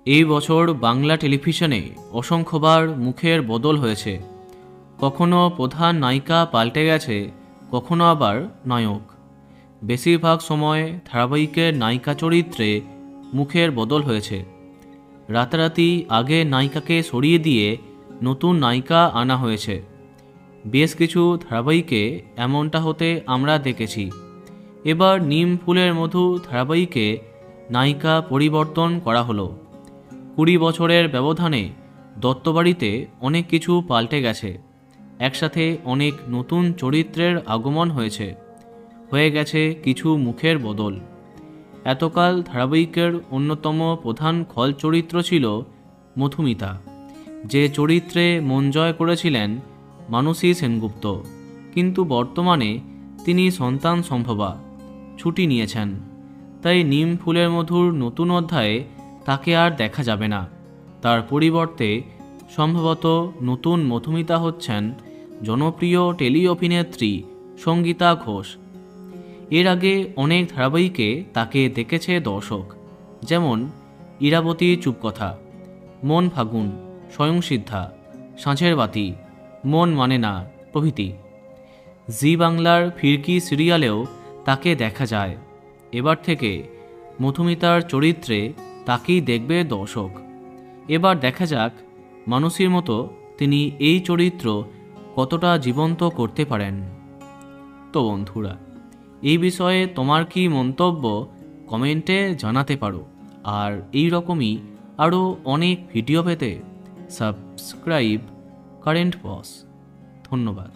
এই বছর বাংলা টেলিভিশনে অসংখ্যবার মুখের বদল হয়েছে। কখনো প্রধান নায়িকা পাল্টে গেছে, কখনো আবার নায়ক। বেশিরভাগ সময় ধারাবাহিকের নায়িকা চরিত্রে মুখের বদল হয়েছে। রাতারাতি আগে নায়িকাকে সরিয়ে দিয়ে নতুন নায়িকা আনা হয়েছে। বেশ কিছু ধারাবাহিকে এমনটা হতে আমরা দেখেছি। এবার নিম ফুলের মধু ধারাবাহিকে নায়িকা পরিবর্তন করা হলো। 20 বছরের ব্যবধানে দত্তবাড়িতে অনেক কিছু পাল্টে গেছে। একসাথে অনেক নতুন চরিত্রের আগমন হয়ে গেছে কিছু মুখের বদল। এতকাল ধারাবাহিকের অন্যতম প্রধান খল চরিত্র ছিল মধুমিতা, যে চরিত্রে মন জয় করেছিলেন মানসী সেনগুপ্ত। কিন্তু বর্তমানে তিনি সন্তান সম্ভবা, ছুটি নিয়েছেন। তাই নিম ফুলের মধুর নতুন অধ্যায়ে তাকে আর দেখা যাবে না। তার পরিবর্তে সম্ভবত নতুন মধুমিতা হচ্ছেন জনপ্রিয় টেলি অভিনেত্রী সঙ্গীতা ঘোষ। এর আগে অনেক ধারাবাহিকে তাকে দেখেছে দর্শক, যেমন ইরাবতী চুপকথা, মন ফাগুন, স্বয়ংসিদ্ধা, সাঁঝের বাতি, মন মানে না প্রভৃতি। জি বাংলার ফিরকি সিরিয়ালেও তাকে দেখা যায়। এবার থেকে মধুমিতার চরিত্রে তাকেই দেখবে দর্শক। এবার দেখা যাক মানসীর মতো তিনি এই চরিত্র কতটা জীবন্ত করতে পারেন। তো বন্ধুরা, এই বিষয়ে তোমার কি মন্তব্য কমেন্টে জানাতে পারো। আর এই রকমই আরও অনেক ভিডিও পেতে সাবস্ক্রাইব কারেন্ট বস। ধন্যবাদ।